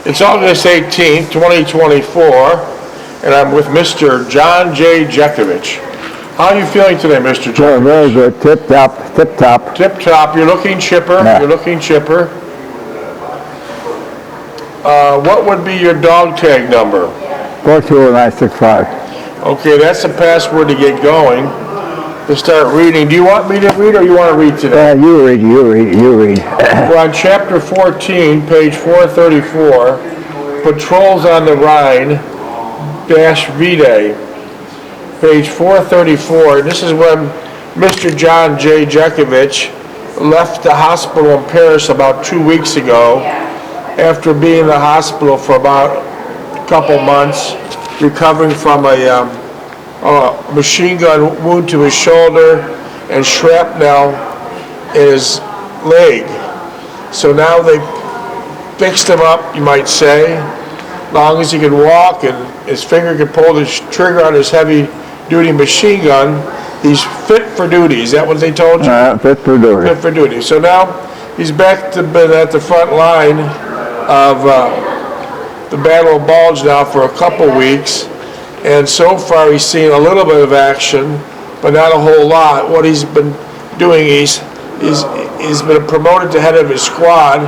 It's August 18th, 2024, and I'm with Mr. John J. Jeckovich. How are you feeling today, Mr. Jeckovich? Very good. Tip top, tip top. Tip top. You're looking chipper. Yeah. You're looking chipper. What would be your dog tag number? 42965. Okay, that's the password to get going. To start reading. Do you want me to read or you want to read today? You read. We're on chapter 14, page 434, Patrols on the Rhine, -V-Day. Page 434, this is when Mr. John J. Jeckovich left the hospital in Paris about 2 weeks ago after being in the hospital for about a couple months, recovering from a machine gun wound to his shoulder and shrapnel in his leg. So now they fixed him up, you might say, as long as he could walk and his finger could pull the trigger on his heavy-duty machine gun. He's fit for duty. Is that what they told you? Fit for duty. Fit for duty. So now he's back to been at the front line of the Battle of Bulge now for a couple weeks. And so far he's seen a little bit of action, but not a whole lot. What he's been doing, he's been promoted to head of his squad,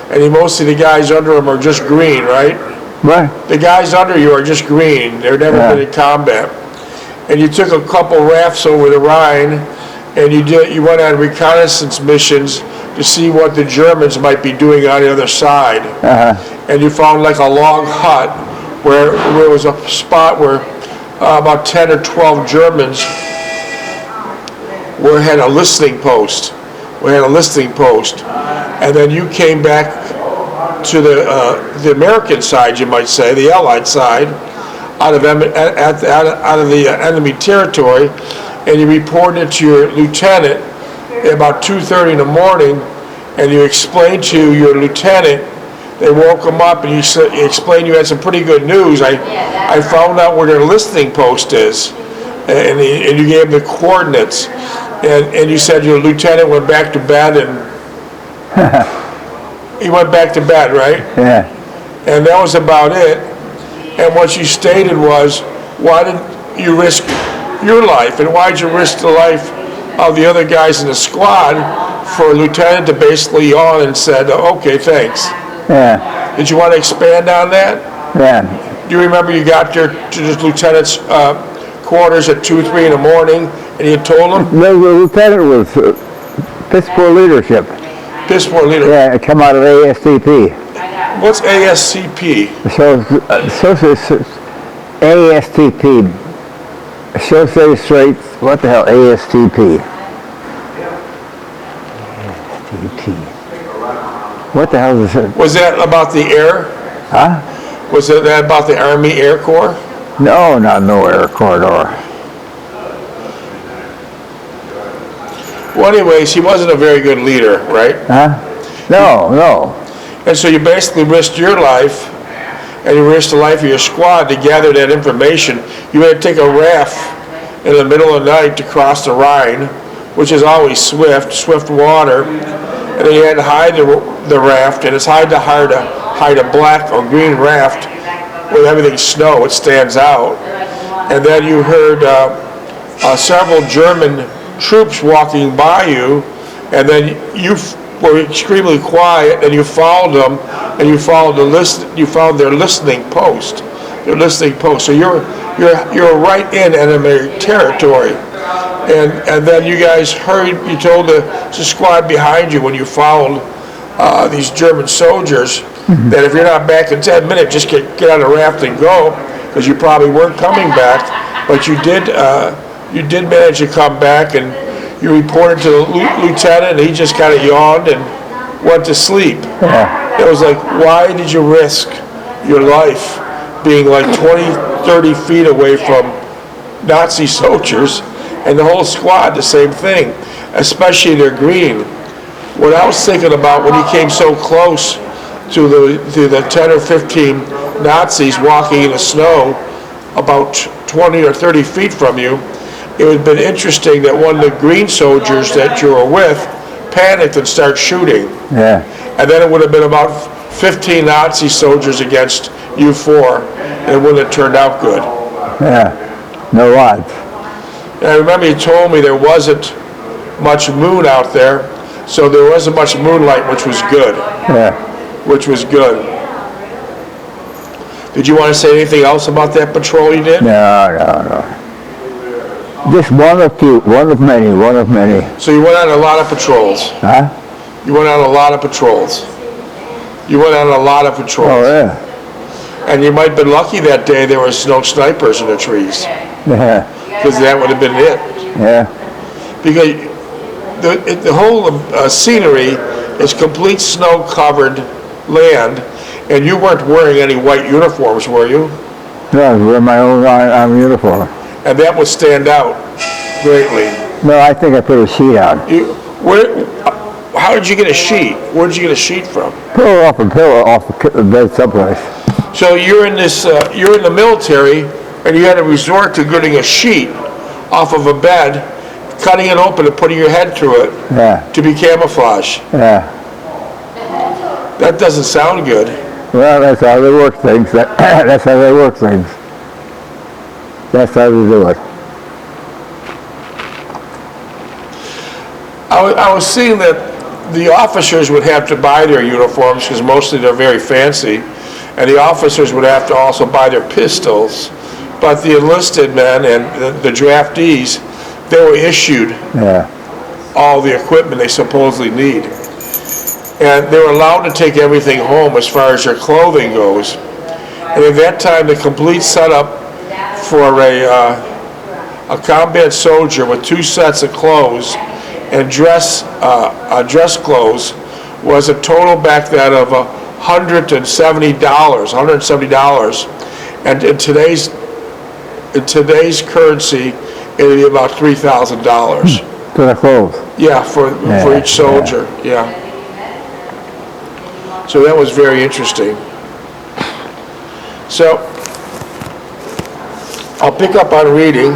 and most of the guys under him are just green, right? Right. The guys under you are just green. They've never been in combat. And you took a couple rafts over the Rhine, and you went on reconnaissance missions to see what the Germans might be doing on the other side. And you found like a log hut where there was a spot where about 10 or 12 Germans had a listening post. And then you came back to the American side, you might say, the Allied side, out of the enemy territory, and you reported to your lieutenant at about 2:30 in the morning, and you explained to your lieutenant. They woke him up and you explained you had some pretty good news. I found out where their listening post is, and you gave him the coordinates, and you said your lieutenant went back to bed, and he went back to bed, right? Yeah. And that was about it. And what you stated was, why did you risk your life, and why did you risk the life of the other guys in the squad for a lieutenant to basically yawn and said, okay, thanks. Yeah. Did you want to expand on that? Yeah. Do you remember you got there to the lieutenant's quarters at 2, 3 in the morning, and you told him? The lieutenant was Pittsburgh leadership. Pittsburgh leader. Yeah, it come out of ASCP. What's ASCP? ASTP. Associated Straits. What the hell? ASTP. ASTP. What the hell is it? Was that about the air? Huh? Was that about the Army Air Corps? No air corridor. Well, anyways, he wasn't a very good leader, right? Huh? No. And so you basically risked your life, and you risked the life of your squad to gather that information. You had to take a raft in the middle of the night to cross the Rhine, which is always swift water, and then you had to hide the raft, and it's hard to hide a black or green raft with everything snow. It stands out. And then you heard several German troops walking by you, and then you were extremely quiet, and you followed them, and you followed their listening post. So you're right in enemy territory. And then you guys you told the squad behind you when you followed these German soldiers that if you're not back in 10 minutes, just get on the raft and go, because you probably weren't coming back, but you did manage to come back, and you reported to the lieutenant, and he just kind of yawned and went to sleep. Yeah. It was like, why did you risk your life being like 20, 30 feet away from Nazi soldiers, and the whole squad the same thing, especially they're green. What I was thinking about when he came so close to the 10 or 15 Nazis walking in the snow about 20 or 30 feet from you, it would have been interesting that one of the green soldiers that you were with panicked and started shooting. Yeah. And then it would have been about 15 Nazi soldiers against you four, and it wouldn't have turned out good. Yeah. No odds. And I remember you told me there wasn't much moon out there, so there wasn't much moonlight, which was good. Yeah. Which was good. Did you want to say anything else about that patrol you did? No. Just one of many. So you went on a lot of patrols. Huh? You went on a lot of patrols. You went on a lot of patrols. Oh, yeah. And you might have been lucky that day there was no snipers in the trees, Yeah. because that would have been it. Yeah. Because the whole scenery is complete snow-covered land, and you weren't wearing any white uniforms, were you? No, I was wearing my own army uniform. And that would stand out greatly. No, I think I put a sheet on. How did you get a sheet? Where did you get a sheet from? Pillow off the bed someplace. So you're in the military, and you had to resort to getting a sheet off of a bed, cutting it open and putting your head through it Yeah. to be camouflage. Yeah. That doesn't sound good. Well, that's how they work things. That's how they work things. That's how they do it. I was seeing that the officers would have to buy their uniforms because mostly they're very fancy, and the officers would have to also buy their pistols. But the enlisted men and the draftees, they were issued Yeah. all the equipment they supposedly need. And they were allowed to take everything home as far as their clothing goes. And at that time, the complete setup for a combat soldier with 2 sets of clothes and dress clothes was a total back then of $170. And in today's currency, it would be about $3,000. To the clothes. Yeah, for each soldier. Yeah. So that was very interesting. So I'll pick up on reading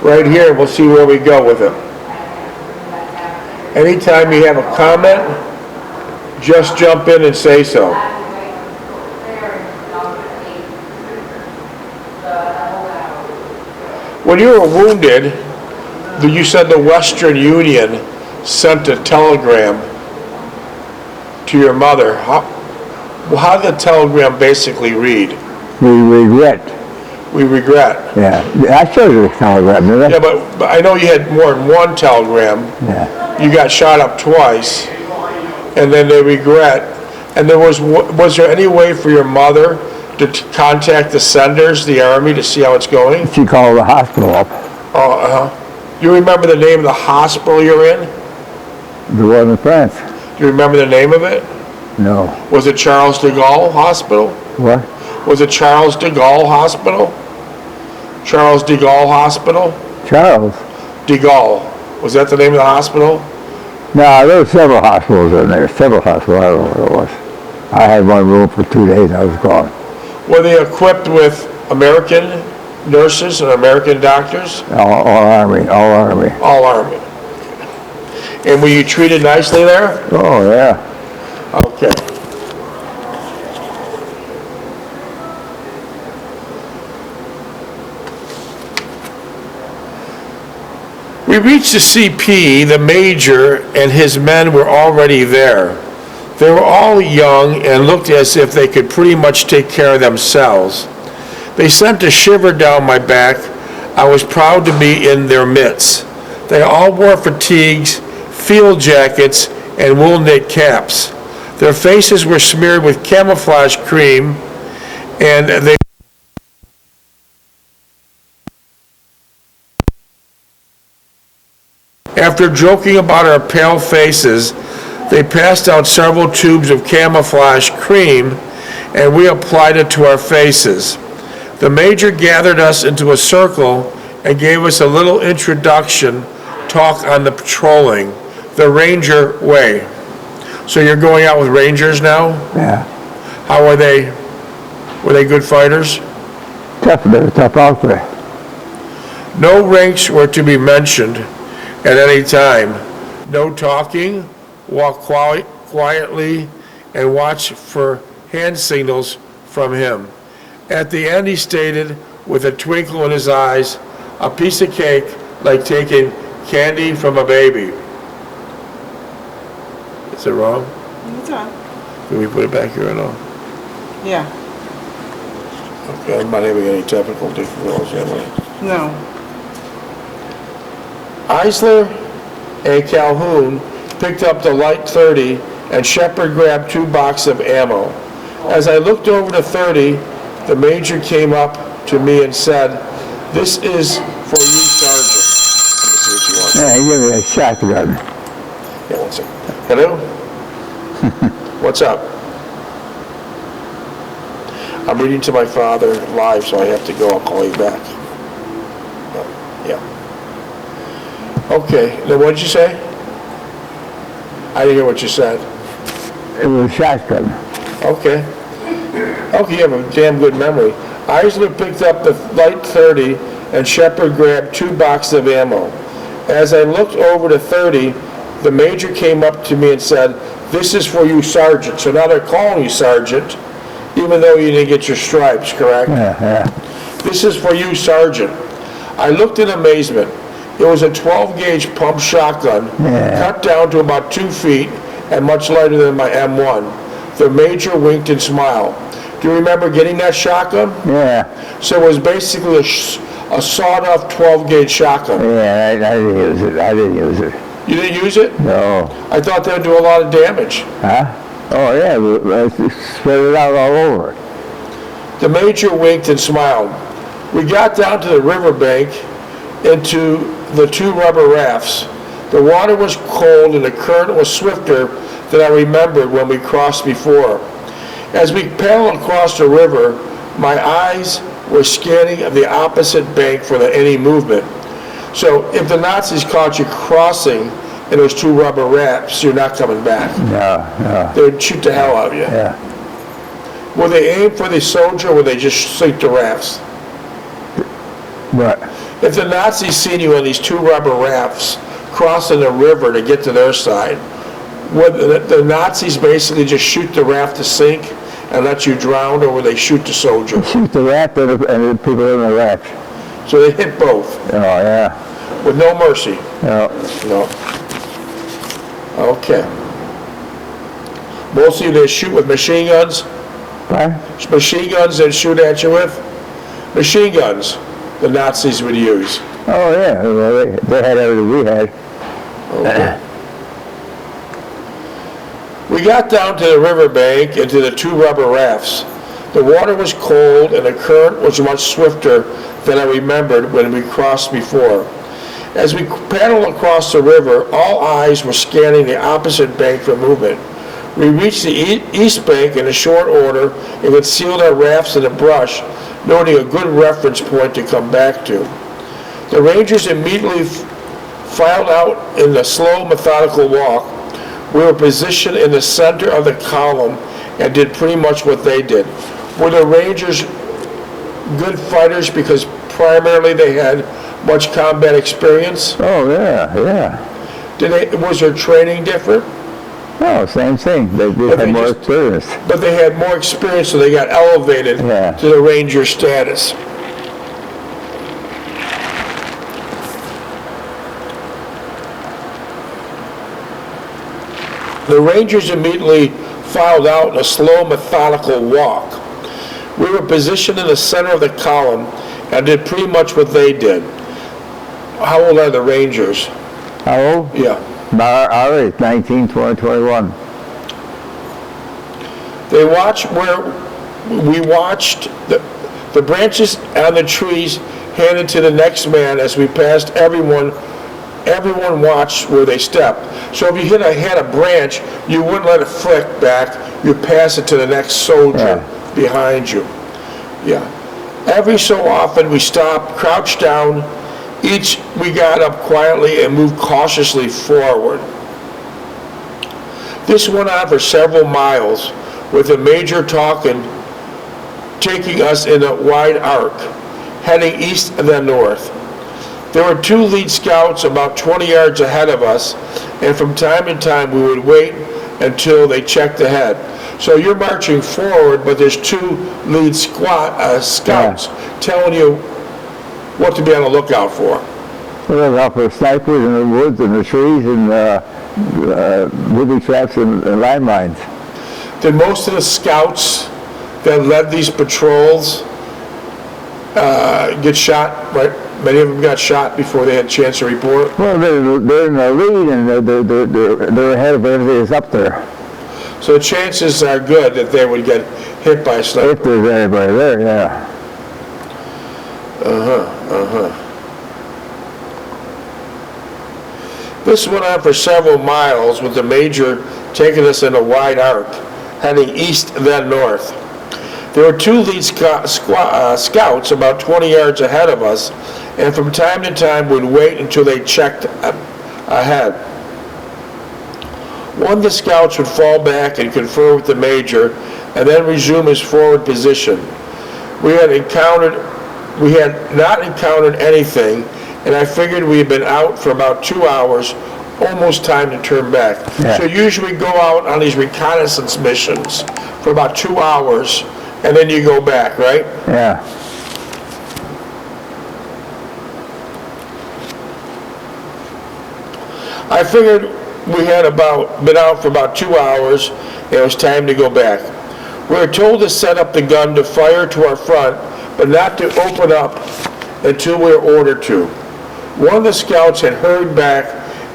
right here, and we'll see where we go with it. Anytime you have a comment, just jump in and say so. When you were wounded, you said the Western Union sent a telegram to your mother. How did the telegram basically read? We regret. We regret. Yeah. I showed you the telegram, didn't I? Yeah, but I know you had more than one telegram. Yeah. You got shot up twice, and then they regret. And was there any way for your mother to contact the senders, the Army, to see how it's going? She called the hospital up. Oh, you remember the name of the hospital you're in? The one in France. Do you remember the name of it? No. Was it Charles de Gaulle Hospital? What? Was it Charles de Gaulle Hospital? Charles de Gaulle Hospital? Charles? De Gaulle. Was that the name of the hospital? No, there were several hospitals in there. Several hospitals. I don't know what it was. I had one room for 2 days. I was gone. Were they equipped with American nurses and American doctors? All Army. All Army. And were you treated nicely there? Oh, yeah. Okay. We reached the CP, the major and his men were already there. They were all young and looked as if they could pretty much take care of themselves. They sent a shiver down my back. I was proud to be in their midst. They all wore fatigues, field jackets, and wool knit caps. Their faces were smeared with camouflage cream, and they after joking about our pale faces, they passed out several tubes of camouflage cream, and we applied it to our faces. The major gathered us into a circle and gave us a little introduction talk on the patrolling, the Ranger way. So you're going out with Rangers now? Yeah. How were they? Were they good fighters? Tough. They were tough out there. No ranks were to be mentioned at any time. No talking, walk quietly and watched for hand signals from him. At the end, he stated, with a twinkle in his eyes, a piece of cake like taking candy from a baby. Is it wrong? It's on. Can we put it back here or no? Yeah. Okay, I'm not having any technical difficulties, am I? No. Eisler and Calhoun picked up the light 30 and Shepard grabbed 2 boxes of ammo. As I looked over the 30, the major came up to me and said, "This is for you, Sergeant." Let me see what you want. Yeah, he gave me a shotgun. Yeah, one second. Hello? What's up? I'm reading to my father live, so I have to go. I'll call you back. Yeah. Okay, then what did you say? I didn't hear what you said. It was a shotgun. Okay. Okay, you have a damn good memory. Eisler picked up the light 30 and Shepard grabbed 2 boxes of ammo. As I looked over the 30, the major came up to me and said, "This is for you, Sergeant." So now they're calling you Sergeant, even though you didn't get your stripes, correct? Yeah. "This is for you, Sergeant." I looked in amazement. It was a 12-gauge pump shotgun, cut down to about 2 feet and much lighter than my M1. The major winked and smiled. Do you remember getting that shotgun? Yeah. So it was basically a sawed-off 12-gauge shotgun. Yeah, I didn't use it. I didn't use it. You didn't use it? No. I thought that would do a lot of damage. Huh? Oh, yeah, spread it out all over. The major winked and smiled. We got down to the riverbank into the 2 rubber rafts. The water was cold and the current was swifter than I remembered when we crossed before. As we paddled across the river, my eyes were scanning the opposite bank for any movement. So if the Nazis caught you crossing in those 2 rubber rafts, you're not coming back. No. They'd shoot the hell out of you. Yeah. Will they aim for the soldier or will they just sink the rafts? What? If the Nazis seen you on these 2 rubber rafts crossing the river to get to their side, would the Nazis basically just shoot the raft to sink and let you drown, or would they shoot the soldier? Shoot the raft and the people in the raft. So they hit both, Oh, yeah. with no mercy. No. No. Okay. Mostly they shoot with machine guns. What? Machine guns they shoot at you with. Machine guns the Nazis would use. Oh, yeah. Well, they had everything we had. Okay. We got down to the riverbank into the 2 rubber rafts. The water was cold and the current was much swifter than I remembered when we crossed before. As we paddled across the river, all eyes were scanning the opposite bank for movement. We reached the east bank in a short order and concealed our rafts in the brush, noting a good reference point to come back to. The Rangers immediately filed out in the slow, methodical walk. We were positioned in the center of the column and did pretty much what they did. Were the Rangers good fighters because primarily they had much combat experience? Oh, yeah. Was their training different? No, same thing. They But had they more just- experience. But they had more experience, so they got elevated Yeah. to the Ranger status. The Rangers immediately filed out in a slow, methodical walk. We were positioned in the center of the column and did pretty much what they did. How old are the Rangers? How old? Yeah. Our age, 19, 20, 21. They watched where we watched the branches on the trees handed to the next man as we passed everyone. Everyone watched where they stepped. So if you had a branch, you wouldn't let it flick back. You'd pass it to the next soldier behind you. Yeah. Every so often we stopped, crouched down. Each we got up quietly and moved cautiously forward. This went on for several miles, with the major taking us in a wide arc, heading east and then north. There were 2 lead scouts about 20 yards ahead of us, and from time to time we would wait until they checked ahead. So you're marching forward, but there's two lead scouts telling you what to be on the lookout for. Well, look out for snipers in the woods and the trees and booby traps and landmines. Did most of the scouts that led these patrols get shot? Right, many of them got shot before they had a chance to report. Well, they're in the lead and they're ahead of everything that's up there. So the chances are good that they would get hit by a sniper. If there's anybody there, yeah. This went on for several miles, with the major taking us in a wide arc, heading east then north. There were two lead scouts about 20 yards ahead of us, and from time to time would wait until they checked ahead. One of the scouts would fall back and confer with the major, and then resume his forward position. We had not encountered anything, and I figured we had been out for about 2 hours, almost time to turn back. Yeah. So usually we go out on these reconnaissance missions for about 2 hours, and then you go back, right? Yeah. I figured we had been out for about 2 hours, and it was time to go back. We were told to set up the gun to fire to our front, but not to open up until we were ordered to. One of the scouts had hurried back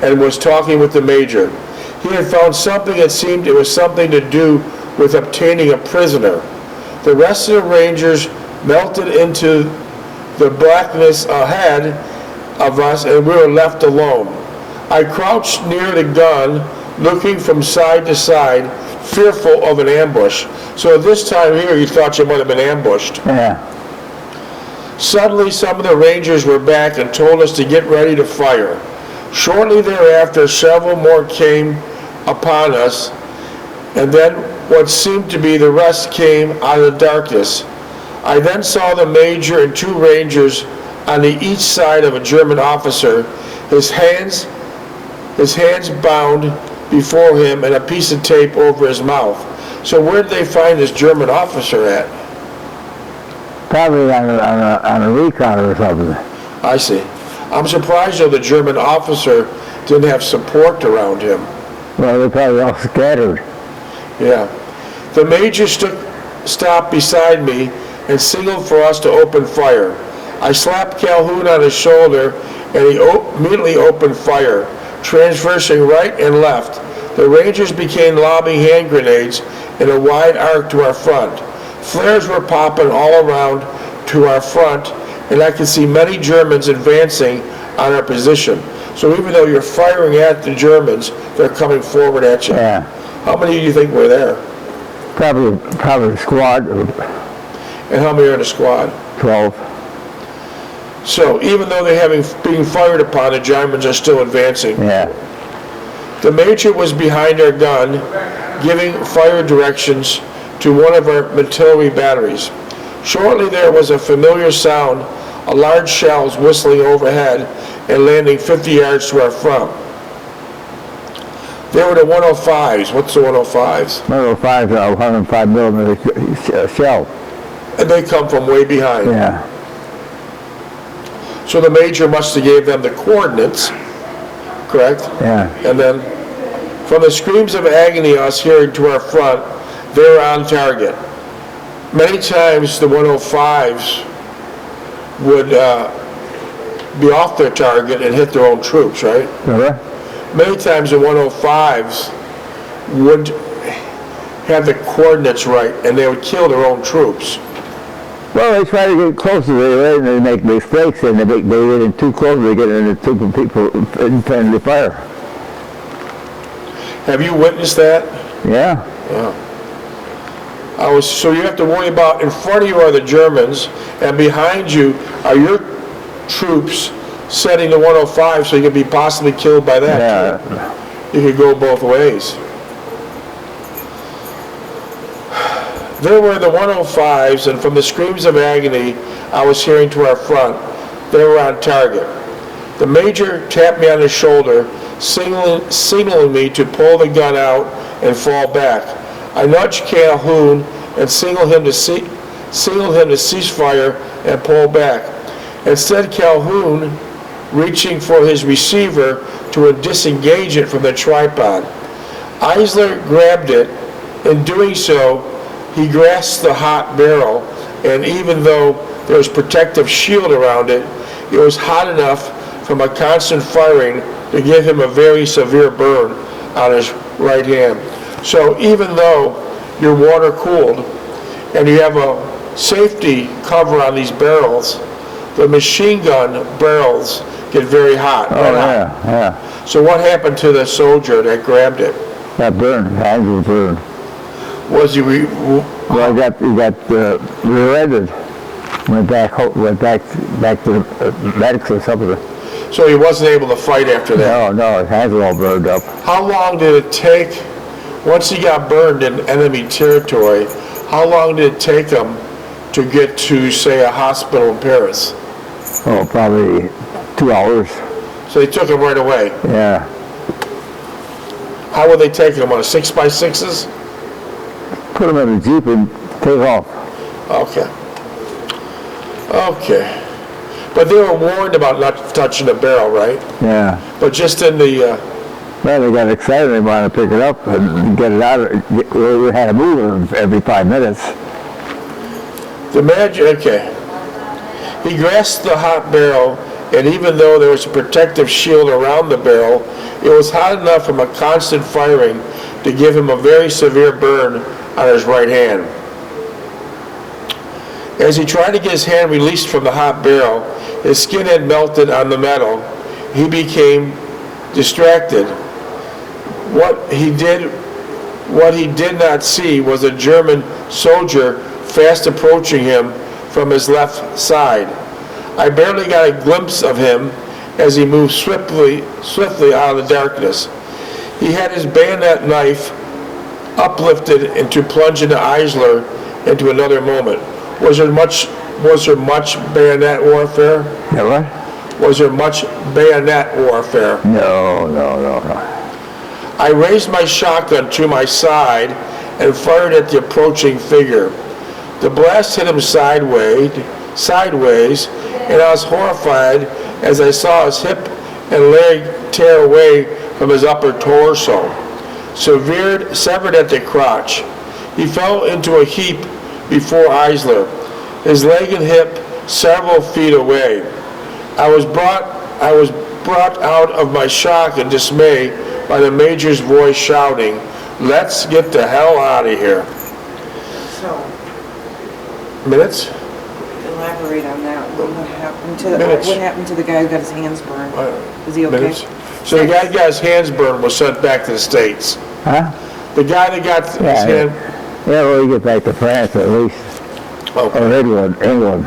and was talking with the major. He had found something that seemed it was something to do with obtaining a prisoner. The rest of the Rangers melted into the blackness ahead of us, and we were left alone. I crouched near the gun, looking from side to side, fearful of an ambush. So at this time here, you thought you might have been ambushed. Yeah. Suddenly, some of the Rangers were back and told us to get ready to fire. Shortly thereafter, several more came upon us, and then what seemed to be the rest came out of the darkness. I then saw the major and two Rangers on each side of a German officer, his hands bound before him and a piece of tape over his mouth. So where did they find this German officer at? Probably on a recon or something. I see. I'm surprised though the German officer didn't have support around him. Well, they're probably all scattered. Yeah. The major stopped beside me and signaled for us to open fire. I slapped Calhoun on his shoulder and he immediately opened fire, transversing right and left. The Rangers began lobbing hand grenades in a wide arc to our front. Flares were popping all around to our front, and I could see many Germans advancing on our position. So even though you're firing at the Germans, they're coming forward at you. Yeah. How many do you think were there? Probably a squad of And how many are in a squad? 12. So even though they're being fired upon, the Germans are still advancing. Yeah. The major was behind our gun, giving fire directions to one of our artillery batteries. Shortly there was a familiar sound, a large shells whistling overhead and landing 50 yards to our front. They were the 105s. What's the 105s? 105 is a 105 millimeter shell. And they come from way behind. Yeah. So the major must have gave them the coordinates, correct? Yeah. And then from the screams of agony us hearing to our front, they were on target. Many times the 105s would be off their target and hit their own troops, right? Uh-huh. Many times the 105s would have the coordinates right and they would kill their own troops. Well, they try to get closer to it and they make mistakes and they get in too close, they get into two people in friendly fire. Have you witnessed that? Yeah. Yeah. So you have to worry about, in front of you are the Germans, and behind you are your troops setting the 105 so you could be possibly killed by that. Yeah. You could go both ways. There were the 105s, and from the screams of agony I was hearing to our front, they were on target. The major tapped me on the shoulder, signaling me to pull the gun out and fall back. I nudged Calhoun and signaled him to cease fire and pull back. Instead, Calhoun, reaching for his receiver to disengage it from the tripod. Eisler grabbed it. In doing so, he grasped the hot barrel, and even though there was protective shield around it, it was hot enough from a constant firing to give him a very severe burn on his right hand. So even though you're water cooled and you have a safety cover on these barrels, the machine gun barrels get very hot. Oh, yeah, yeah. So what happened to the soldier that grabbed it? Got burned, hands were burned. Was he Well, he got rear-ended. Went back to the medics or something. so he wasn't able to fight after that? No, his hands were all burned up. How long did it take, once he got burned in enemy territory, how long did it take him to get to, say, a hospital in Paris? Oh, probably 2 hours. So they took him right away. Yeah. How would they take him, on 6x6s? Put him in a Jeep and take off. Okay. But they were warned about not touching the barrel, right? Yeah. But just in the, Well, they got excited. They wanted to pick it up and get it out. We had to move it every 5 minutes. okay. He grasped the hot barrel, and even though there was a protective shield around the barrel, it was hot enough from a constant firing to give him a very severe burn on his right hand. As he tried to get his hand released from the hot barrel, his skin had melted on the metal. He became distracted. What he did not see was a German soldier fast approaching him from his left side. I barely got a glimpse of him as he moved swiftly out of the darkness. He had his bayonet knife uplifted and to plunge into Eisler into another moment. Was there much bayonet warfare? Yeah, what? Was there much bayonet warfare? No. I raised my shotgun to my side and fired at the approaching figure. The blast hit him sideways, and I was horrified as I saw his hip and leg tear away from his upper torso, severed at the crotch. He fell into a heap before Eisler, his leg and hip several feet away. I was brought out of my shock and dismay by the major's voice shouting, "Let's get the hell out of here." So, Minutes? elaborate on that. What Minutes. happened to the guy who got his hands burned? Is he okay? Minutes. So the guy that got his hands burned was sent back to the States. Huh? The guy that got his Yeah, hand... Yeah, well, we get back to France at least. Okay. Or England.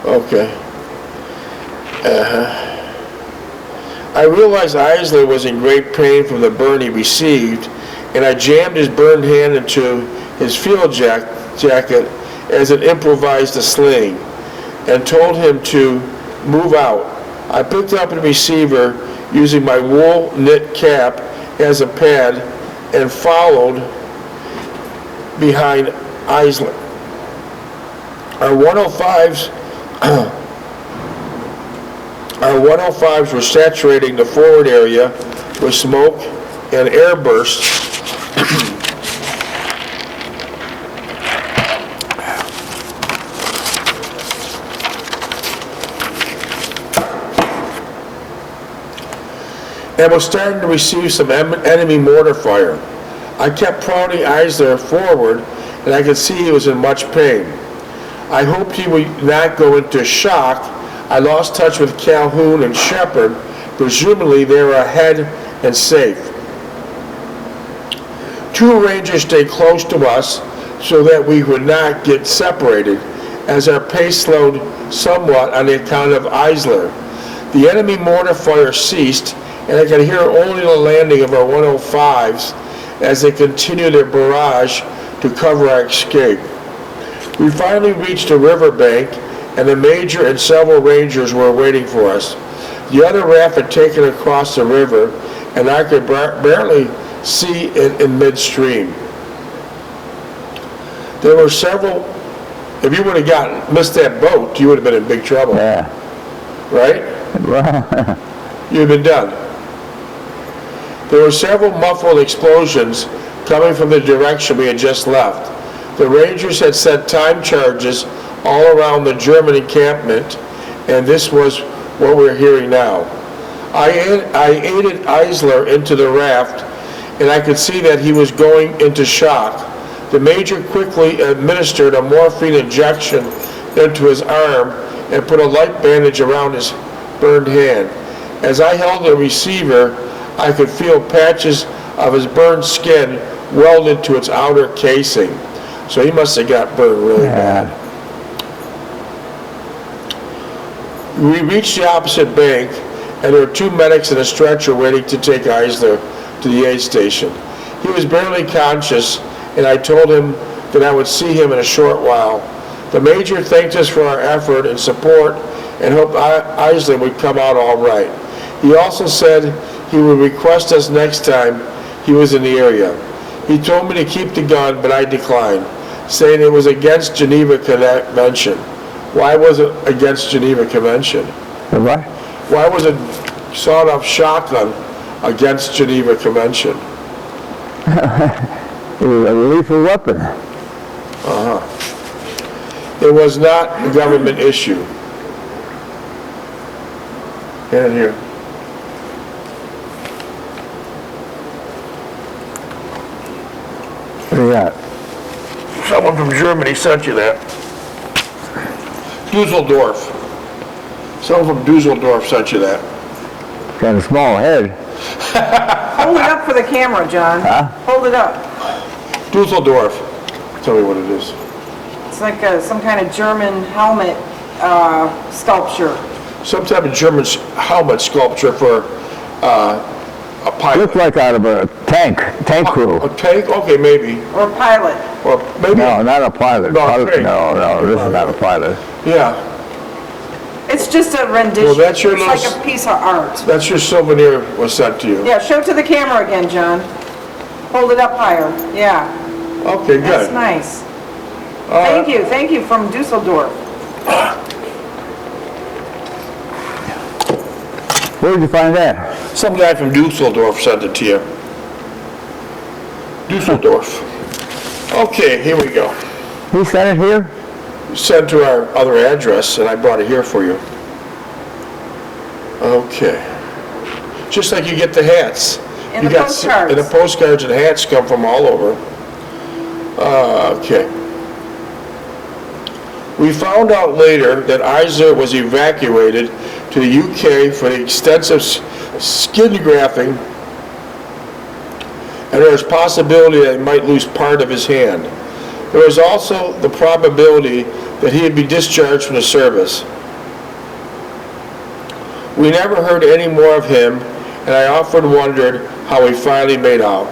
Okay. I realized Eisler was in great pain from the burn he received, and I jammed his burned hand into his field jacket as it improvised a sling, and told him to move out. I picked up the receiver using my wool knit cap as a pad and followed behind Eisler. Our 105s were saturating the forward area with smoke and air bursts. And was starting to receive some enemy mortar fire. I kept prodding Eisler forward, and I could see he was in much pain. I hoped he would not go into shock. I lost touch with Calhoun and Shepard. Presumably they were ahead and safe. Two Rangers stayed close to us so that we would not get separated, as our pace slowed somewhat on the account of Eisler. The enemy mortar fire ceased, and I could hear only the landing of our 105s as they continued their barrage to cover our escape. We finally reached the riverbank, and the Major and several Rangers were waiting for us. The other raft had taken across the river, and I could barely sea in midstream. There were several, if you would have missed that boat, you would have been in big trouble, Yeah. right? Well, You'd been done. There were several muffled explosions coming from the direction we had just left. The Rangers had set time charges all around the German encampment, and this was what we're hearing now. I aided Eisler into the raft, and I could see that he was going into shock. The Major quickly administered a morphine injection into his arm and put a light bandage around his burned hand. As I held the receiver, I could feel patches of his burned skin welded to its outer casing. So he must have got burned really bad. We reached the opposite bank, and there were 2 medics and a stretcher waiting to take Eisler to the aid station. He was barely conscious, and I told him that I would see him in a short while. The Major thanked us for our effort and support and hoped Eisler would come out all right. He also said he would request us next time he was in the area. He told me to keep the gun, but I declined, saying it was against Geneva Convention. Why was it against Geneva Convention? what? Why was a sawed-off shotgun against Geneva Convention? It was a lethal weapon. It was not a government issue. And here. What do you got? Someone from Germany sent you that. Dusseldorf. Someone from Dusseldorf sent you that. Got a small head. Hold it up for the camera, John. Huh? Hold it up. Dusseldorf. Tell me what it is. It's like some kind of German helmet sculpture. Some type of German helmet sculpture for a pilot. Looks like out of a tank crew. A tank? Okay, maybe. Or pilot. Or maybe. No, not a pilot. No, Pilot- tank. no, this is not a pilot. Yeah, It's just a rendition. Well, that's your it's little like a piece of art. that's your souvenir was sent to you. Yeah, show it to the camera again, John. Hold it up higher. Yeah, Okay, that's good. nice. Thank you from Dusseldorf. Where did you find that? Some guy from Dusseldorf sent it to you. Dusseldorf. Okay, here we go. He sent it here? Sent to our other address, and I brought it here for you. Okay. Just like you get the hats. And You the got postcards. And the postcards and hats come from all over. Okay. We found out later that Eisler was evacuated to the UK for the extensive skin grafting, and there was possibility that he might lose part of his hand. There was also the probability that he would be discharged from the service. We never heard any more of him, and I often wondered how he finally made out.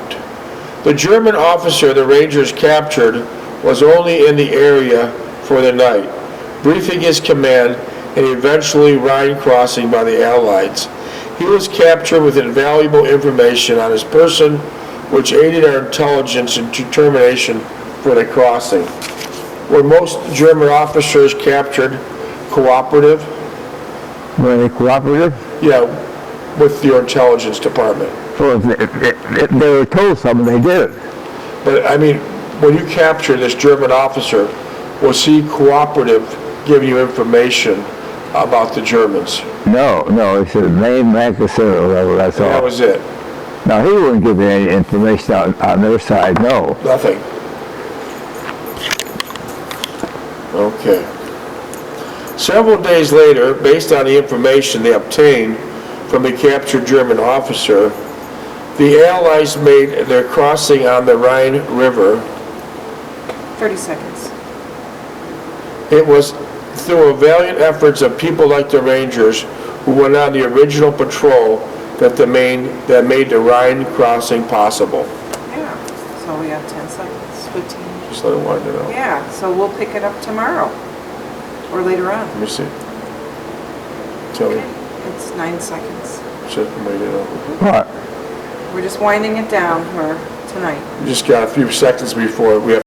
The German officer the Rangers captured was only in the area for the night, briefing his command and eventually Rhine crossing by the Allies. He was captured with invaluable information on his person, which aided our intelligence and determination for the crossing. Were most German officers captured cooperative? Were they cooperative? Yeah, with your intelligence department. Well, if they were told something, they did it. But I mean, when you capture this German officer, was he cooperative, giving you information about the Germans? No, he said name, rank, and serial level, that's all. And that was it? No, he wouldn't give you any information on their side, no. Nothing? Okay. Several days later, based on the information they obtained from the captured German officer, the Allies made their crossing on the Rhine River. 30 seconds. It was through valiant efforts of people like the Rangers who went on the original patrol that made the Rhine crossing possible. Yeah, so we have 10 seconds, 15. Just let it wind it out. Yeah, so we'll pick it up tomorrow or later on. Let me see. Tell me. It's 9 seconds. Should have made it up. What? We're just winding it down for tonight. We just got a few seconds before we have